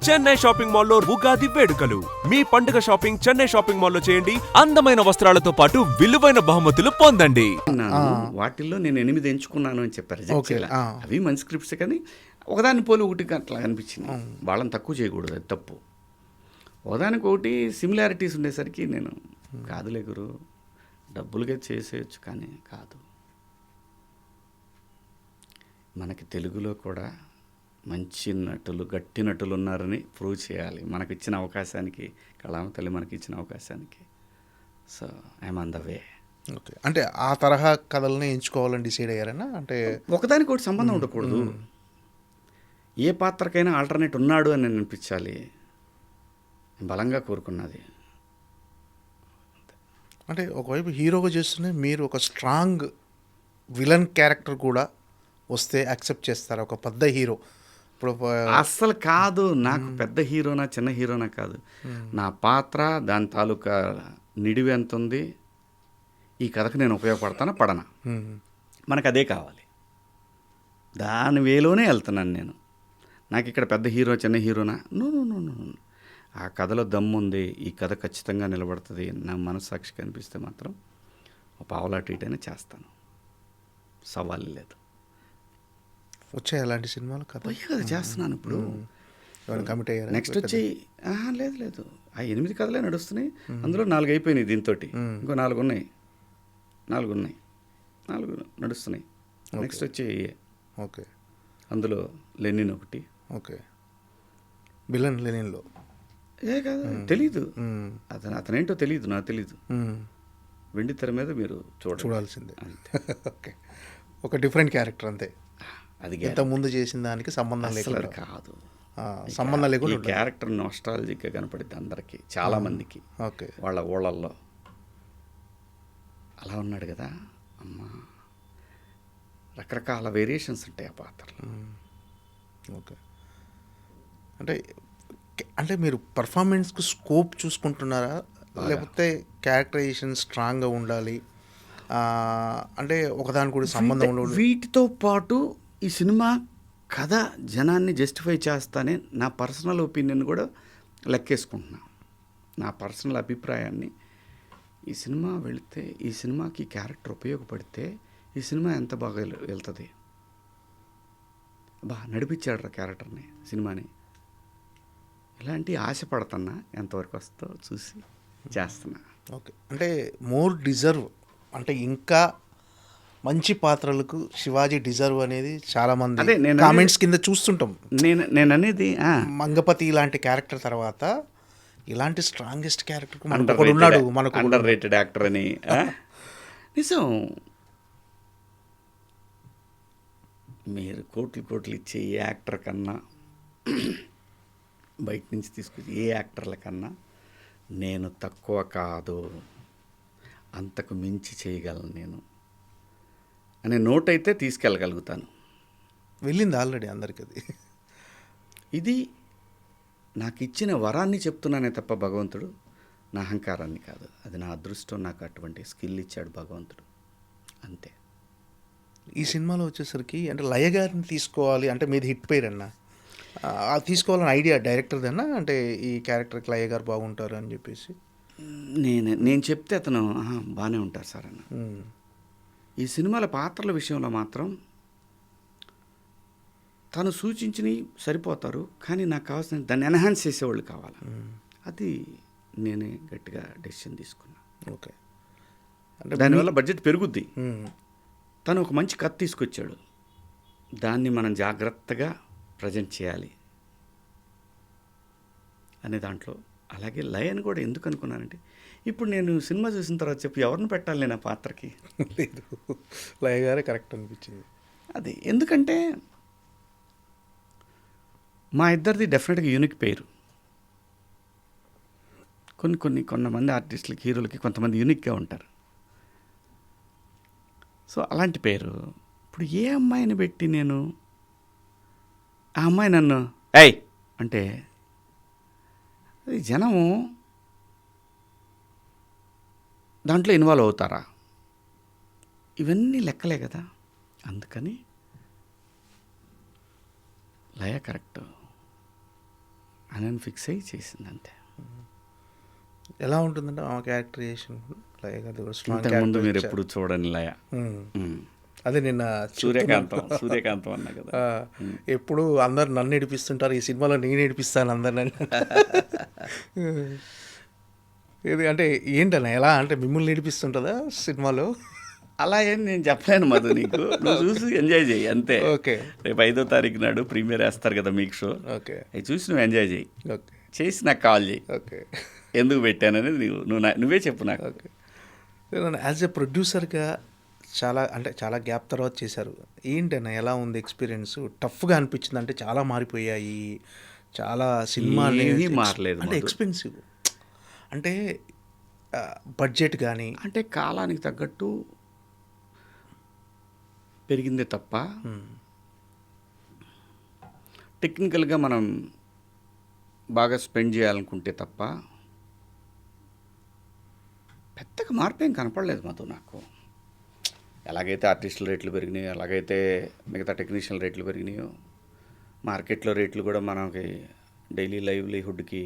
Chennai shopping మాల్లో ఉగాది వేడుకలు. మీ పండుగ షాపింగ్ చెన్నై షాపింగ్ మాల్లో చేయండి. అందమైన వస్త్రాలతో పాటు విలువైన బహుమతులు పొందండి. వాటిల్లో నేను 8 ఎంచుకున్నాను అని చెప్పారు. అవి మంచి స్క్రిప్ట్స్, కానీ ఒకదాని పోలి ఒకటి అట్లా అనిపించింది. వాళ్ళని తక్కువ చేయకూడదు, అది తప్పు. ఒకదానికి ఒకటి సిమిలారిటీస్ ఉండేసరికి నేను కాదులే గురు, డబ్బులుగా చేసేయచ్చు కానీ కాదు. మనకి తెలుగులో కూడా మంచి నటులు, గట్టి నటులు ఉన్నారని ప్రూవ్ చేయాలి. మనకిచ్చిన అవకాశానికి, కళామ తల్లి మనకిచ్చిన అవకాశానికి. So I'm on the way. Okay, అంటే ఆ తరహా కథలని ఎంచుకోవాలని డిసైడ్ అయ్యారన్నా? అంటే ఒకదానికి ఒకటి సంబంధం ఉండకూడదు. ఏ పాత్రకైనా ఆల్టర్నేట్ ఉన్నాడు అని నేను అనిపించాలి, బలంగా కోరుకున్నది. అంటే ఒకవైపు హీరోగా చేస్తూనే మీరు ఒక స్ట్రాంగ్ విలన్ క్యారెక్టర్ కూడా వస్తే యాక్సెప్ట్ చేస్తారు? ఒక పెద్ద హీరో ఇప్పుడు అస్సలు కాదు. నాకు పెద్ద హీరోనా చిన్న హీరోనా కాదు, నా పాత్ర, దాని తాలూకా నిడివి ఎంత ఉంది, ఈ కథకు నేను ఉపయోగపడతానా పడనా, మనకు అదే కావాలి. దాని వేలోనే వెళ్తున్నాను నేను. నాకు ఇక్కడ పెద్ద హీరో చిన్న హీరోనా, నో నో నో నో. ఆ కథలో దమ్ముంది, ఈ కథ ఖచ్చితంగా నిలబడుతుంది, నా మనస్సాక్షికి అనిపిస్తే మాత్రం పావులా ట్రీటైనా చేస్తాను, సవాలు లేదు. వచ్చాయి అలాంటి సినిమాలు కథ కదా చేస్తున్నాను ఇప్పుడు. కమిట్ అయ్యారు? నెక్స్ట్ వచ్చి లేదు, ఆ 8 కథలే నడుస్తున్నాయి. అందులో 4 అయిపోయినాయి, దీంతో ఇంకో 4 ఉన్నాయి, 4 నడుస్తున్నాయి. నెక్స్ట్ వచ్చి ఓకే, అందులో లెనిన్ ఒకటి. ఓకే, విలన్ లెనిన్లో కాదు, తెలీదు, అతనేంటో తెలీదు, నాకు తెలీదు. వెండి తెర మీద మీరు చూడాల్సిందే. ఓకే, ఒక డిఫరెంట్ క్యారెక్టర్ అంతే. అది ఇంత ముందు చేసిన దానికి సంబంధం లేకుండా కాదు, సంబంధం లేకుండా క్యారెక్టర్ నాస్టాలజిక్గా కనపడింది అందరికీ, చాలా మందికి. ఓకే, వాళ్ళ ఊళ్ళల్లో అలా ఉన్నాడు కదా అమ్మా, రకరకాల వేరియేషన్స్ ఉంటాయి ఆ పాత్రలో. ఓకే, అంటే మీరు పర్ఫార్మెన్స్కి స్కోప్ చూసుకుంటున్నారా, లేకపోతే క్యారెక్టరైజేషన్ స్ట్రాంగ్గా ఉండాలి, అంటే ఒకదాని కూడా సంబంధం ఉండాలి? వీటితో పాటు ఈ సినిమా కథ జనాన్ని జస్టిఫై చేస్తానే నా పర్సనల్ ఒపీనియన్ కూడా లెక్కేసుకుంటున్నా. నా పర్సనల్ అభిప్రాయాన్ని, ఈ సినిమా వెళితే, ఈ సినిమాకి క్యారెక్టర్ ఉపయోగపడితే ఈ సినిమా ఎంత బాగా వెళ్తుంది, నడిపించాడు క్యారెక్టర్ని, సినిమాని, ఇలాంటి ఆశపడుతున్నా. ఎంతవరకు వస్తుందో చూసి చేస్తున్నా. ఓకే, అంటే మోర్ డిజర్వ్, అంటే ఇంకా మంచి పాత్రలకు శివాజీ డిజర్వ్ అనేది చాలామంది కామెంట్స్ కింద చూస్తుంటాం. నేను అనేది మంగపతి ఇలాంటి క్యారెక్టర్ తర్వాత ఇలాంటి స్ట్రాంగెస్ట్ క్యారెక్టర్ ఉన్నాడు మనకు, అండర్ రేటెడ్ యాక్టర్ అని. నిజం, మీరు కోట్లు ఇచ్చే ఏ యాక్టర్ కన్నా, బయట నుంచి తీసుకొచ్చి ఏ యాక్టర్ల కన్నా నేను తక్కువ కాదు, అంతకు మించి చేయగలను నేను అనే నోట్ అయితే తీసుకెళ్ళగలుగుతాను. వెళ్ళింది ఆల్రెడీ అందరికి. అది ఇది నాకు ఇచ్చిన వరాన్ని చెప్తున్నానే తప్ప భగవంతుడు నా అహంకారాన్ని కాదు. అది నా అదృష్టం, నాకు అటువంటి స్కిల్ ఇచ్చాడు భగవంతుడు, అంతే. ఈ సినిమాలో వచ్చేసరికి అంటే లయ గారిని తీసుకోవాలి అంటే మీది హిట్ పేరు అన్న, తీసుకోవాలని ఐడియా డైరెక్టర్దన్నా, అంటే ఈ క్యారెక్టర్కి లయ గారు బాగుంటారు అని చెప్పేసి? నేను చెప్తే అతను బాగానే ఉంటారు సార్ అన్న. ఈ సినిమాల పాత్రల విషయంలో మాత్రం తను సూచించినవి సరిపోతారు, కానీ నాకు కావాల్సిన దాన్ని ఎన్హాన్స్ చేసేవాళ్ళు కావాలి. అది నేనే గట్టిగా డెసిషన్ తీసుకున్నా. ఓకే, అంటే దానివల్ల బడ్జెట్ పెరుగుద్ది. తను ఒక మంచి కథ తీసుకొచ్చాడు, దాన్ని మనం జాగ్రత్తగా ప్రజెంట్ చేయాలి అనే దాంట్లో. అలాగే లయని కూడా ఎందుకు అనుకున్నానంటే, ఇప్పుడు నేను సినిమా చూసిన తర్వాత చెప్పి ఎవరిని పెట్టాలి నేను ఆ పాత్రకి? లేదు, లయ గారే కరెక్ట్ అనిపించింది. అది ఎందుకంటే మా ఇద్దరిది డెఫినెట్గా యూనిక్ పేరు. కొంతమంది ఆర్టిస్టులకి, హీరోలకి కొంతమంది యూనిక్గా ఉంటారు. సో అలాంటి పేరు ఇప్పుడు ఏ అమ్మాయిని పెట్టి నేను, ఆ అమ్మాయి నన్ను ఏయ్ అంటే అది జనము దాంట్లో ఇన్వాల్వ్ అవుతారా? ఇవన్నీ లెక్కలే కదా. అందుకని లయ కరెక్ట్, అని ఫిక్స్ అయ్యి చేసింది అంతే. ఎలా ఉంటుందంటే ఆ క్యారెక్టరైజేషన్ లయ గారిది కూడా స్ట్రాంగ్ ఇంతకుముందు మీరు క్యారెక్టర్ ఎప్పుడు చూడని లయ. అదే నిన్న సూర్యకాంతం అన్నా కదా. ఎప్పుడు అందరు నన్ను ఏడిపిస్తుంటారు, ఈ సినిమాలో నేను ఏడిపిస్తాను అందరిని. ఇది అంటే ఏంటన్నా ఎలా అంటే మిమ్మల్ని ఏడిపిస్తుంటుందా సినిమాలో? అలా ఏం నేను చెప్పలేను మధు, నీకు నువ్వు చూసి ఎంజాయ్ చేయి అంతే. ఓకే. రేపు 5వ తారీఖు నాడు ప్రీమియర్ వేస్తారు కదా మీకు షో, ఓకే. అవి చూసి నువ్వు ఎంజాయ్ చేయి, ఓకే. చేసి నాకు కాల్ చేయి. ఓకే. ఎందుకు పెట్టాననేది నువ్వే చెప్పు నాకు. ఓకే. యాజ్ ఎ ప్రొడ్యూసర్గా చాలా గ్యాప్ తర్వాత చేశారు. ఏంటన్నా ఎలా ఉంది ఎక్స్పీరియన్స్? టఫ్గా అనిపించింది అంటే చాలా మారిపోయాయి, చాలా సినిమాలు ఏమీ మారలేదు అంటే మధు. ఎక్స్పెన్సివ్ అంటే బడ్జెట్ కానీ అంటే కాలానికి తగ్గట్టు పెరిగిందే తప్ప టెక్నికల్గా మనం బాగా స్పెండ్ చేయాలనుకుంటే తప్ప పెద్దగా మార్పు ఏం కనపడలేదు మధు నాకు. ఎలాగైతే ఆర్టిస్టుల రేట్లు పెరిగినాయో, అలాగైతే మిగతా టెక్నీషియన్ రేట్లు పెరిగినాయో, మార్కెట్లో రేట్లు కూడా మనకి డైలీ లైవ్లీహుడ్కి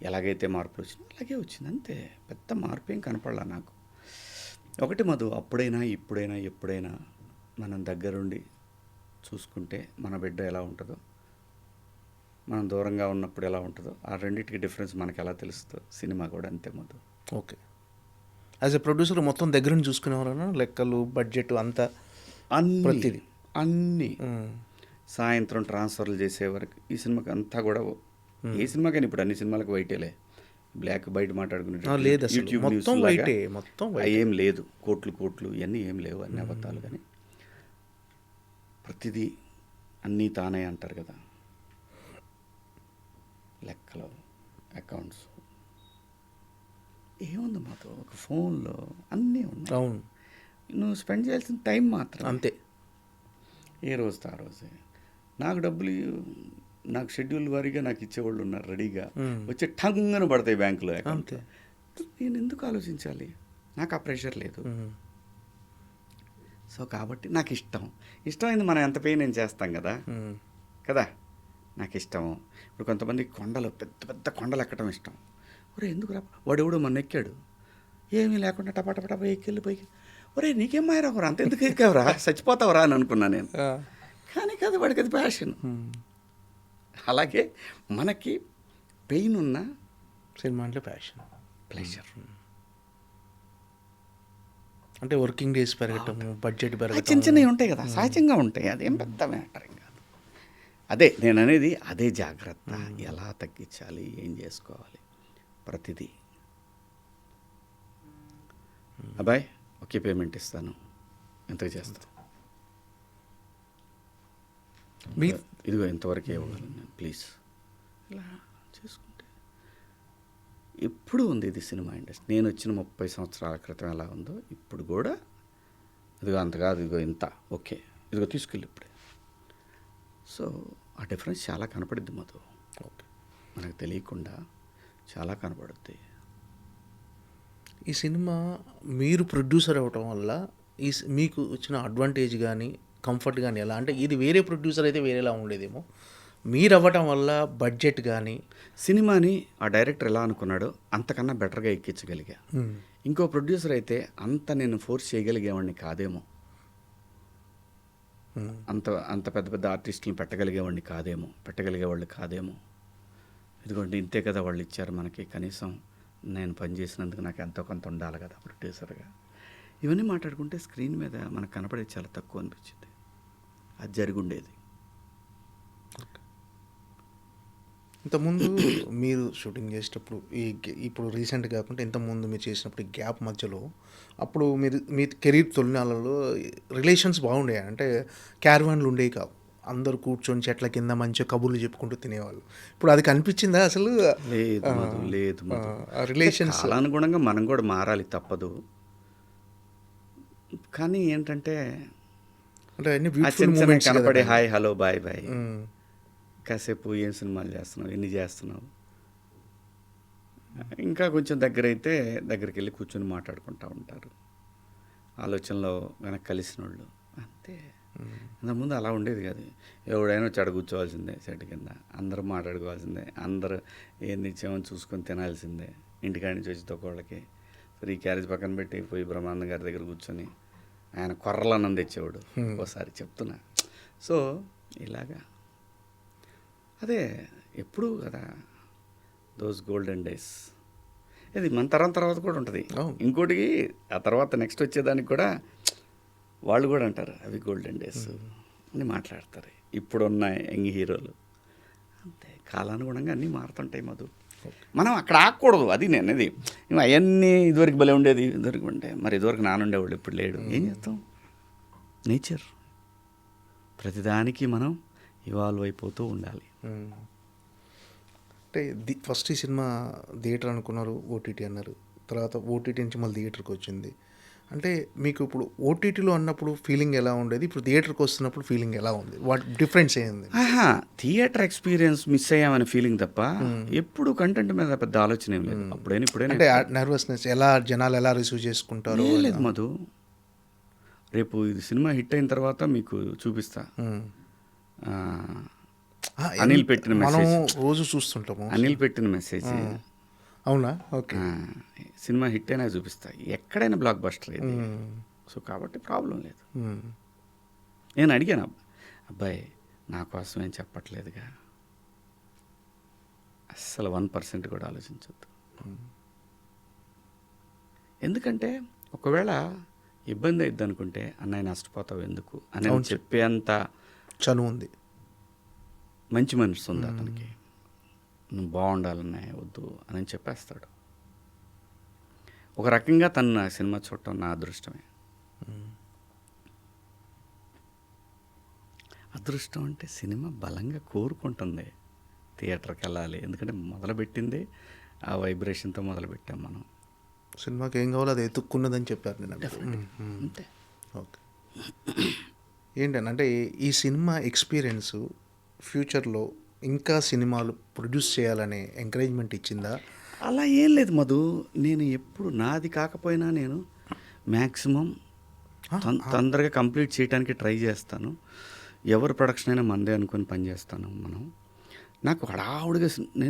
ఎలాగైతే మార్పులు వచ్చినాయో అలాగే వచ్చింది అంతే. పెద్ద మార్పు ఏం కనపడలా నాకు. ఒకటి మధు, అప్పుడైనా ఇప్పుడైనా ఎప్పుడైనా మనం దగ్గరుండి చూసుకుంటే మన బిడ్డ ఎలా ఉంటుందో, మనం దూరంగా ఉన్నప్పుడు ఎలా ఉంటుందో, ఆ రెండింటికి డిఫరెన్స్ మనకు ఎలా తెలుస్తుందో సినిమా కూడా అంతే Madhu. Okay. As a producer మొత్తం దగ్గర నుంచి చూసుకునేవారన్నా, లెక్కలు బడ్జెట్ అంతా ప్రతిదీ అన్నీ సాయంత్రం ట్రాన్స్ఫర్లు చేసే వరకు ఈ సినిమాకి అంతా కూడా, ఏ సినిమాకైనా ఇప్పుడు అన్ని సినిమాలకు వైటేలే, బ్లాక్ బయట మాట్లాడుకునే లేదు అసలు. యూట్యూబ్ మొత్తం న్యూస్ వైటే, మొత్తం వైటే. ఏం లేదు, కోట్లు ఇవన్నీ ఏం లేవు, అన్ని అబద్ధాలు. కానీ ప్రతిదీ అన్నీ తానే అంటారు కదా, లెక్కలు అకౌంట్స్ ఏముంది మాతో, ఒక ఫోన్లో అన్నీ ఉన్నాయి. అవును, నువ్వు స్పెండ్ చేయాల్సిన టైం మాత్రం అంతే. ఏ రోజుతో ఆ రోజే. నాకు డబ్బులు నాకు షెడ్యూల్ వారీగా నాకు ఇచ్చేవాళ్ళు ఉన్నారు రెడీగా, వచ్చి టంగన పడతాయి బ్యాంకులో అకౌంట్. నేను ఎందుకు ఆలోచించాలి, నాకు ఆ ప్రెషర్ లేదు. సో కాబట్టి నాకు ఇష్టమైంది మనం ఎంత పెయిన్ నేను చేస్తాం కదా నాకు ఇష్టం. ఇప్పుడు కొంతమంది కొండలు, పెద్ద పెద్ద కొండలు ఎక్కడం ఇష్టం. ఒరే ఎందుకు రా, వాడెవడో మొన్న ఎక్కాడు, ఏమీ లేకుండా టపా ఎక్కెళ్ళి పైకి, ఒరే నీకేం మాయరావురా, అంత ఎందుకు ఎక్కావురా, చచ్చిపోతావురా అని అనుకున్నా నేను. కానీ కదా వాడికి అది ప్యాషన్. అలాగే మనకి పెయిన్ ఉన్న సినిమా అంటే ప్యాషన్, ప్లెజర్. అంటే వర్కింగ్ డేస్ పెరగటం, బడ్జెట్ పెరగటం, చిన్న చిన్నవి ఉంటాయి కదా, సహజంగా ఉంటాయి, అదేం పెద్ద మ్యాటర్ కాదు. అదే నేను అనేది, అదే జాగ్రత్త, ఎలా తగ్గించాలి, ఏం చేసుకోవాలి, ప్రతిదీ. అబ్బాయి ఒకే పేమెంట్ ఇస్తాను, ఎంతకు చేస్తాను, ఇదిగో ఇంతవరకు ఇవ్వగలను నేను, ప్లీజ్. ఇలా చేసుకుంటే ఎప్పుడు ఉంది ఇది సినిమా ఇండస్ట్రీ. నేను వచ్చిన 30 సంవత్సరాల క్రితం ఎలా ఉందో ఇప్పుడు కూడా, ఇదిగో అంత కాదు, ఇదిగో ఇంత, ఓకే ఇదిగో తీసుకెళ్ళి ఇప్పుడే. సో ఆ డిఫరెన్స్ చాలా కనపడుద్ది మాతో, ఓకే మనకు తెలియకుండా చాలా కనపడుద్ది. ఈ సినిమా మీరు ప్రొడ్యూసర్ అవ్వటం వల్ల మీకు వచ్చిన అడ్వాంటేజ్ కానీ కంఫర్ట్ కానీ ఎలా అంటే, ఇది వేరే ప్రొడ్యూసర్ అయితే వేరేలా ఉండేదేమో, మీరు అవ్వటం వల్ల బడ్జెట్ కానీ సినిమాని ఆ డైరెక్టర్ ఎలా అనుకున్నాడో అంతకన్నా బెటర్గా ఎక్కించగలిగా. ఇంకో ప్రొడ్యూసర్ అయితే అంత నేను ఫోర్స్ చేయగలిగేవాడిని కాదేమో, అంత పెద్ద పెద్ద ఆర్టిస్టులను పెట్టగలిగేవాళ్ళు కాదేమో. ఇదిగోండి ఇంతే కదా వాళ్ళు ఇచ్చారు మనకి, కనీసం నేను పనిచేసినందుకు నాకు ఎంతో కొంత ఉండాలి కదా ప్రొడ్యూసర్గా. ఇవన్నీ మాట్లాడుకుంటే స్క్రీన్ మీద మనకు కనపడేది చాలా తక్కువ అనిపించింది. అది జరుగుండేది. ఇంతకుముందు మీరు షూటింగ్ చేసేటప్పుడు ఇప్పుడు రీసెంట్ కాకుండా ఇంతకుముందు మీరు చేసినప్పుడు ఈ గ్యాప్ మధ్యలో, అప్పుడు మీ కెరీర్ తొలినాళ్ళలో రిలేషన్స్ బాగుండే, అంటే క్యారవాన్లు ఉండేవి కావు, అందరూ కూర్చొని చెట్ల కింద మంచిగా కబుర్లు చెప్పుకుంటూ తినేవాళ్ళు. ఇప్పుడు అది కనిపించిందా అసలు? లేదు రిలేషన్స్ అనుగుణంగా మనం కూడా మారాలి, తప్పదు. కానీ ఏంటంటే కనపడే హాయ్ హలో బాయ్ బాయ్, కాసేపు ఏం సినిమాలు చేస్తున్నావు, ఎన్ని చేస్తున్నావు, ఇంకా కొంచెం దగ్గరికి వెళ్ళి కూర్చొని మాట్లాడుకుంటూ ఉంటారు, ఆలోచనలో వెనక్కి కలిసిన వాళ్ళు అంతే. ఇంతకుముందు అలా ఉండేది కాదు. ఎవడైనా వచ్చి అక్కడ కూర్చోవాల్సిందే చెట్టు కింద, అందరూ మాట్లాడుకోవాల్సిందే, అందరూ ఏం తెచ్చామని చూసుకొని తినాల్సిందే. ఇంటికాడి నుంచి వచ్చి తొక్కవాళ్ళకి సరే ఈ క్యారేజ్ పక్కన పెట్టి పోయి బ్రహ్మానంద గారి దగ్గర కూర్చొని ఆయన కొర్రలన్నం తెచ్చేవాడు ఒకసారి చెప్తున్నా. సో ఇలాగా అదే ఎప్పుడు కదా దోస్ గోల్డెన్ డేస్. ఇది మన తరం తర్వాత కూడా ఉంటుంది. ఇంకోటి ఆ తర్వాత నెక్స్ట్ వచ్చేదానికి కూడా వాళ్ళు కూడా అంటారు అవి గోల్డెన్ డేస్ అని మాట్లాడతారు ఇప్పుడున్న యంగ్ హీరోలు. అంతే, కాలానుగుణంగా అన్నీ మారుతుంటాయి మధు. మనం అక్కడ ఆగకూడదు, అది నేను అది. అవన్నీ ఇదివరకు భలే ఉండేది, ఇదివరకు ఉంటే మరి ఇదివరకు నానుండేవాళ్ళు, ఇప్పుడు లేడు. ఏం చేస్తాం, నేచర్. ప్రతిదానికి మనం ఇవాల్వ్ అయిపోతూ ఉండాలి. అంటే ఫస్ట్ ఈ సినిమా థియేటర్ అనుకున్నారు, ఓటీటీ అన్నారు, తర్వాత ఓటీటీ నుంచి మళ్ళీ థియేటర్కి వచ్చింది. అంటే మీకు ఇప్పుడు ఓటీటీలో అన్నప్పుడు ఫీలింగ్ ఎలా ఉండేది, ఇప్పుడు థియేటర్కి వస్తున్నప్పుడు ఫీలింగ్ ఎలా ఉంది, వాటి డిఫరెన్స్ ఏంది? థియేటర్ ఎక్స్పీరియన్స్ మిస్ అయ్యామనే ఫీలింగ్ తప్ప ఎప్పుడు కంటెంట్ మీద పెద్ద ఆలోచన ఏం లేదు. అప్పుడైనా ఇప్పుడైనా అంటే నర్వస్నెస్ ఎలా, జనాలు ఎలా రిసీవ్ చేసుకుంటారు? లేదు మధు, రేపు ఇది సినిమా హిట్ అయిన తర్వాత మీకు చూపిస్తా. అనిల్ పెట్టిన మెసేజ్ రోజు చూస్తుంటాము. అనిల్ పెట్టిన మెసేజ్ అవునా? ఓకే. సినిమా హిట్ అయినా చూపిస్తా. ఎక్కడైనా బ్లాక్ బస్టర్ ఇది. సో కాబట్టి ప్రాబ్లం లేదు. నేను అడిగాను, అబ్బాయి నా కోసం ఏం చెప్పట్లేదుగా, అస్సలు 1% కూడా ఆలోచించొద్దు. ఎందుకంటే ఒకవేళ ఇబ్బంది అయిద్ది అనుకుంటే అన్నయ్య నష్టపోతావు ఎందుకు అని చెప్పేంత చనువు ఉంది, మంచి మనసు ఉంది అతనికి. నువ్వు బాగుండాలన్నాయి వద్దు అని చెప్పేస్తాడు. ఒక రకంగా తను నా సినిమా చూడటం నా అదృష్టమే. అదృష్టం అంటే సినిమా బలంగా కోరుకుంటుంది థియేటర్కి వెళ్ళాలి. ఎందుకంటే మొదలుపెట్టింది ఆ వైబ్రేషన్తో మొదలుపెట్టాం మనం. సినిమాకి ఏం కావాలో అది ఎత్తుక్కున్నదని చెప్పారు నేను. అంతే. ఓకే. ఏంటంటే ఈ సినిమా ఎక్స్పీరియన్స్ ఫ్యూచర్లో ఇంకా సినిమాలు ప్రొడ్యూస్ చేయాలనే ఎంకరేజ్మెంట్ ఇచ్చిందా? అలా ఏం లేదు మధు. నేను ఎప్పుడు నాది కాకపోయినా నేను మ్యాక్సిమం తొందరగా కంప్లీట్ చేయడానికి ట్రై చేస్తాను. ఎవరి ప్రొడక్షన్ అయినా మందే అనుకొని పనిచేస్తాను మనం. నాకు హడావుడిగా నేను